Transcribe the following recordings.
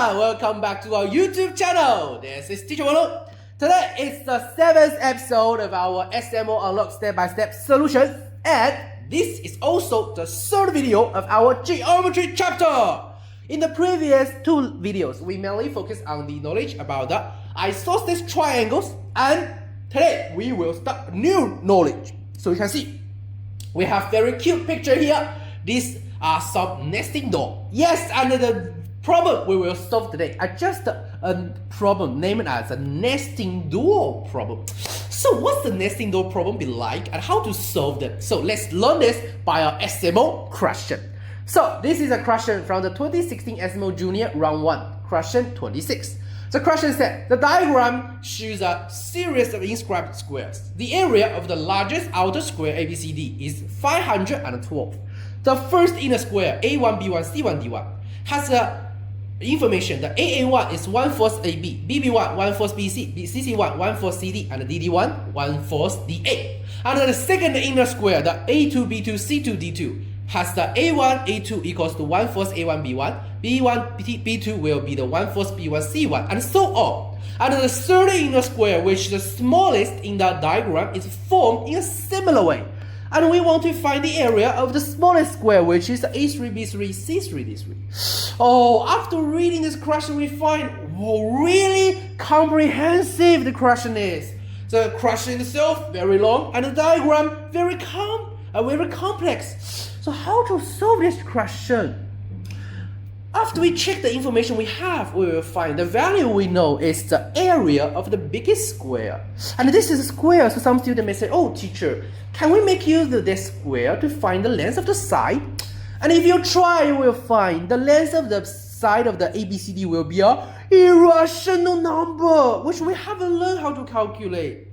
everyone, welcome back to our YouTube channel. This is Teacher Unlocked. Today is the 7th episode of our SMO Unlocked step-by-step solutions, and this is also the 3rd video of our geometry chapter. In the previous 2 videos, we mainly focused on the knowledge about the isosceles triangles, and today we will start new knowledge. So you can see, we have very cute picture here. These are some nesting door. Yes, and the problem we will solve today are just a problem named as a nesting door problem. So what's the nesting door problem be like and how to solve them? So let's learn this by our SMO question. So this is a question from the 2016 SMO Junior Round 1, question 26. The question said, the diagram shows a series of inscribed squares. The area of the largest outer square ABCD is 512. The first inner square A1, B1, C1, D1 has the information that AA1 is 1/4 AB, BB1 1/4 BC, CC1 1/4 CD, and DD1 1/4 DA. And the second inner square, the A2, B2, C2, D2 has the A1, A2 equals to 1/4 A1, B1, B1, B2 will be the 1/4 B1, C1, and so on. And the third inner square, which is the smallest in the diagram, is formed in a similar way. And we want to find the area of the smallest square, which is A3, B3, C3, D3. Oh, after reading this question, we find really comprehensive the question is. The question itself very long, and the diagram very complex. So how to solve this question? After we check the information we have, we will find the value we know is the area of the biggest square. And this is a square, so some students may say, oh teacher, can we make use of this square to find the length of the side? And if you try, you will find the length of the side of the ABCD will be a irrational number, which we haven't learned how to calculate.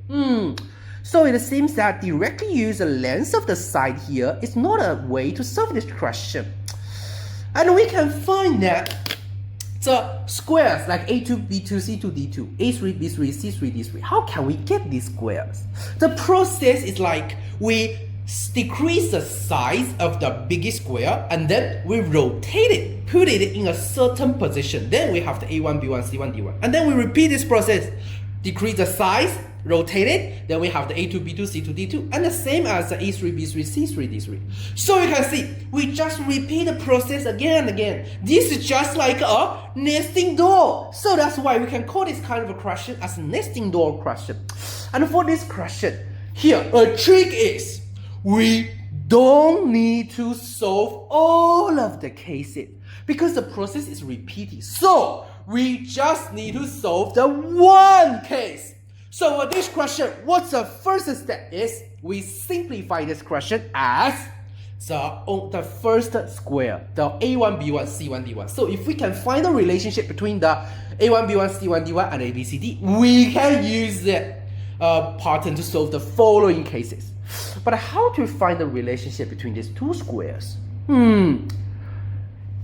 So it seems that directly use the length of the side here is not a way to solve this question. And we can find that the squares like A2, B2, C2, D2, A3, B3, C3, D3, how can we get these squares? The process is like we decrease the size of the biggest square and then we rotate it, put it in a certain position. Then we have the A1, B1, C1, D1. And then we repeat this process, decrease the size, rotate it, then we have the A2, B2, C2, D2, and the same as the A3, B3, C3, D3. So you can see, we just repeat the process again and again. This is just like a nesting door. So that's why we can call this kind of a question as a nesting door question. And for this question, here, a trick is, we don't need to solve all of the cases because the process is repeating. So we just need to solve the one case. So for this question, what's the first step is we simplify this question as the first square, the A1, B1, C1, D1. So if we can find the relationship between the A1, B1, C1, D1 and ABCD, we can use that pattern to solve the following cases. But how to find the relationship between these two squares?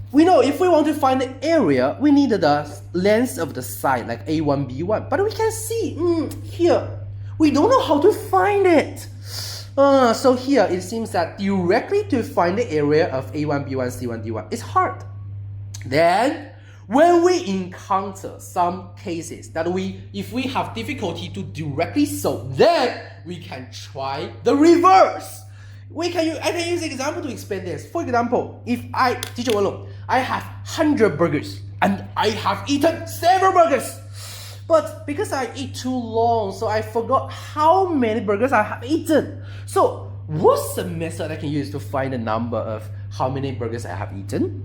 We know if we want to find the area, we need the length of the side, like A1, B1. But we can see, here, we don't know how to find it. So here, it seems that directly to find the area of A1, B1, C1, D1 is hard. Then, when we encounter some cases that if we have difficulty to directly solve, then we can try the reverse. I can use an example to explain this. For example, if teacher alone, I have 100 burgers and I have eaten several burgers. But because I eat too long, so I forgot how many burgers I have eaten. So what's the method I can use to find the number of how many burgers I have eaten?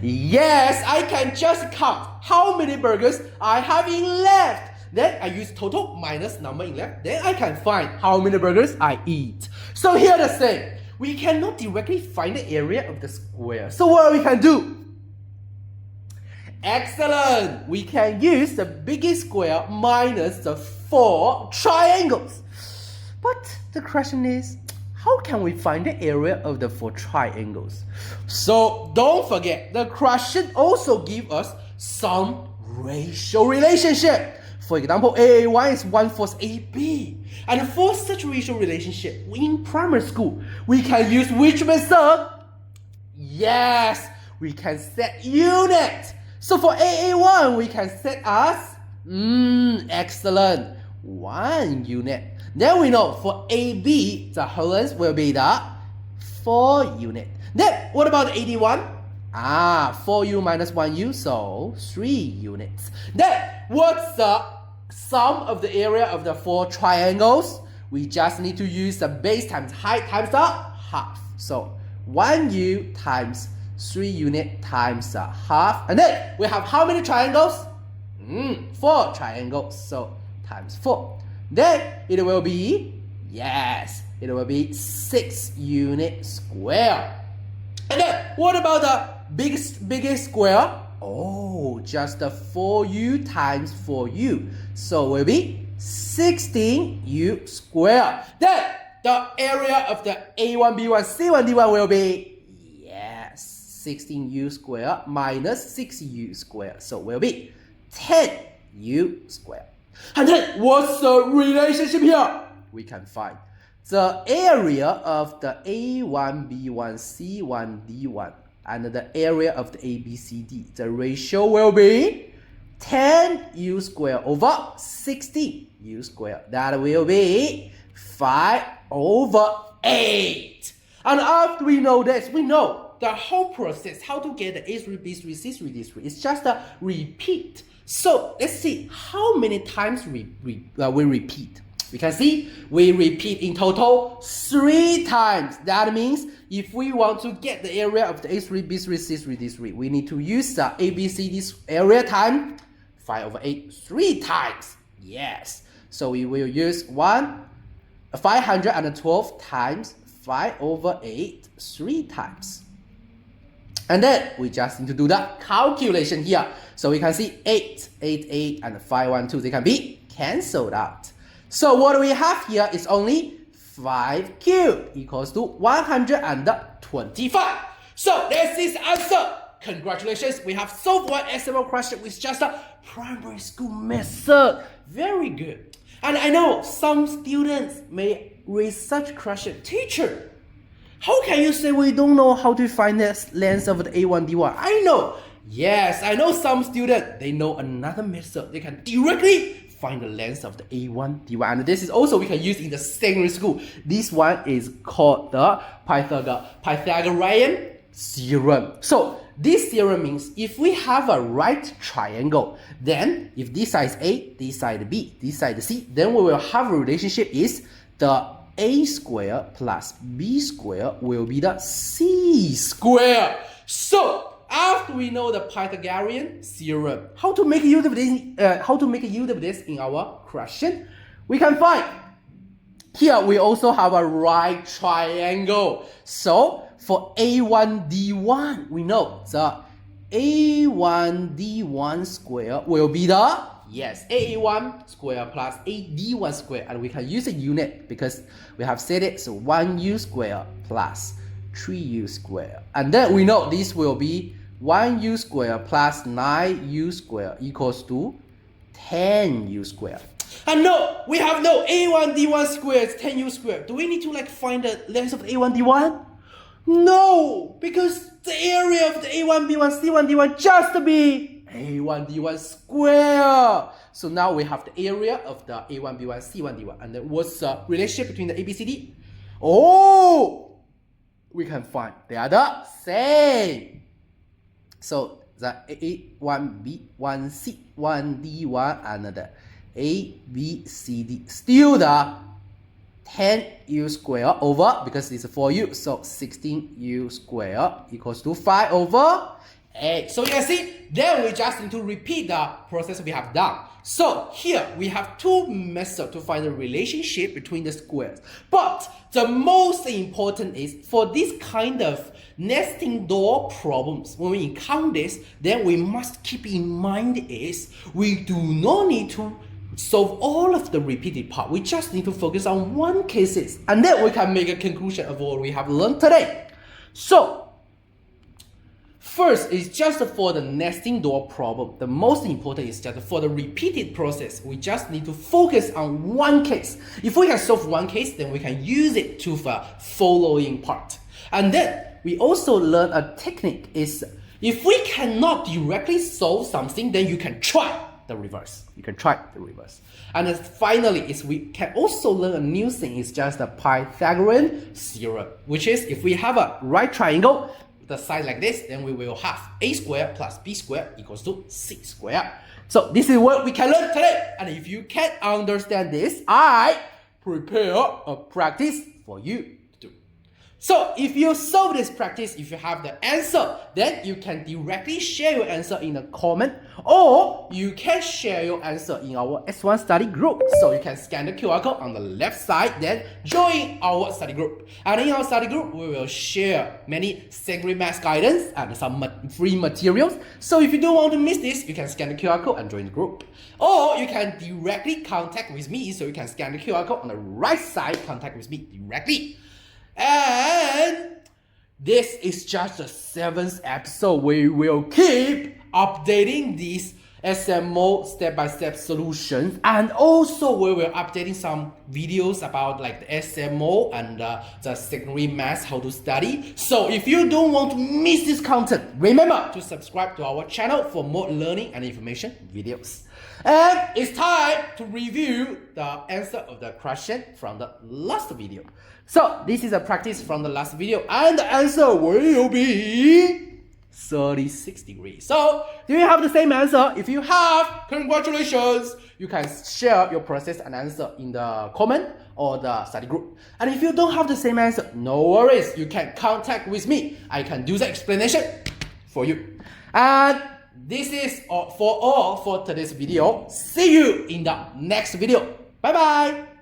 Yes, I can just count how many burgers I have in left. Then I use total minus number in left. Then I can find how many burgers I eat. So here the same. We cannot directly find the area of the square. So what we can do? Excellent! We can use the biggest square minus the 4 triangles. But the question is, how can we find the area of the 4 triangles? So don't forget, the question also gives us some ratio relationship. For example, AA1 is 1/4 AB. And for such ratio relationship, in primary school, we can use which method? Yes, we can set unit. So for AA1, we can set as, excellent, 1 unit. Then we know for AB, the whole length will be the 4 unit. Then what about 81? 4u minus 1u, so 3 units. Then what's the sum of the area of the 4 triangles? We just need to use the base times height times the half. So 1u times 3 unit times the half. And then we have how many triangles? 4 triangles. So times 4. Then it will be, it will be 6 unit square. And then what about the biggest square? Oh, just the 4u times 4u. So it will be 16u square. Then the area of the A1, B1, C1, D1 will be, 16u square minus 6u square. So it will be 10u square. And then what's the relationship here? We can find the area of the A1, B1, C1, D1 and the area of the ABCD. The ratio will be 10u square over 16u square. That will be 5/8. And after we know this, we know the whole process, how to get the A3, B3, C3, D3. It's just a repeat. So let's see how many times we repeat. We can see we repeat in total 3 times. That means if we want to get the area of the A3, B3, C3, D3, we need to use the ABCD area time 5/8 3 times. Yes. So we will use 512 times 5/8 3 times. And then we just need to do the calculation here. So we can see 8, 8, 8, and 5, 1, 2. They can be cancelled out. So what we have here is only 5 cubed equals to 125. So that's this answer. Congratulations, we have solved one SMO question with just a primary school method. Very good. And I know some students may raise such question. Teacher, how can you say we don't know how to find the length of the A1, D1? I know. Yes, I know some students, they know another method. They can directly find the length of the A1, D1. And this is also we can use in the secondary school. This one is called the Pythagorean theorem. So this theorem means if we have a right triangle, then if this side is A, this side B, this side is C, then we will have a relationship is the A square plus B square will be the C square. So after we know the Pythagorean theorem, how to make use of this? In our question, we can find here we also have a right triangle. So for A1 D1, we know the A1 D1 square will be the AA1 square plus AD1 square, and we can use a unit because we have said it. So 1u square plus 3u square, and then we know this will be 1u square plus 9u square equals to 10u square. And no, we have no A1 D1 square is 10u square. Do we need to find the length of the A1 D1? No, because the area of the A1 B1 C1 D1 just be A1 D1 square. So now we have the area of the A1 B1 C1 D1, and then what's the relationship between the ABCD? Oh, we can find they are the same. So the A1 B1 C1 D1 and the ABCD still the 10u square over, because it's 4u, so 16u square equals to 5/8. So you can see, then we just need to repeat the process we have done. So here we have two methods to find the relationship between the squares. But the most important is for this kind of nesting door problems, when we encounter this, then we must keep in mind is we do not need to solve all of the repeated part. We just need to focus on one cases, and then we can make a conclusion of what we have learned today. So first is just for the nesting door problem. The most important is just for the repeated process. We just need to focus on one case. If we can solve one case, then we can use it to the following part. And then we also learn a technique is If we cannot directly solve something, then you can try the reverse. You can try the reverse. And then finally, is we can also learn a new thing. It's just the Pythagorean theorem, which is if we have a right triangle, the side like this, then we will have a squared plus b squared equals to c squared. So this is what we can learn today. And if you can't understand this, I prepare a practice for you to do. So if you solve this practice, if you have the answer, then you can directly share your answer in a comment, or you can share your answer in our S1 study group. So you can scan the QR code on the left side, then join our study group. And in our study group, we will share many secondary math guidance and some free materials. So if you don't want to miss this, you can scan the QR code and join the group. Or you can directly contact with me, so you can scan the QR code on the right side, contact with me directly. And this is just the 7th episode. We will keep updating these SMO step-by-step solutions, and also we will updating some videos about like the SMO and the secondary math, how to study. So if you don't want to miss this content, remember to subscribe to our channel for more learning and information videos. And it's time to review the answer of the question from the last video. So this is a practice from the last video, and the answer will be 36 degrees. So do you have the same answer? If you have, congratulations! You can share your process and answer in the comment or the study group. And if you don't have the same answer, no worries. You can contact with me. I can do the explanation for you. And this is all for today's video. See you in the next video. Bye bye.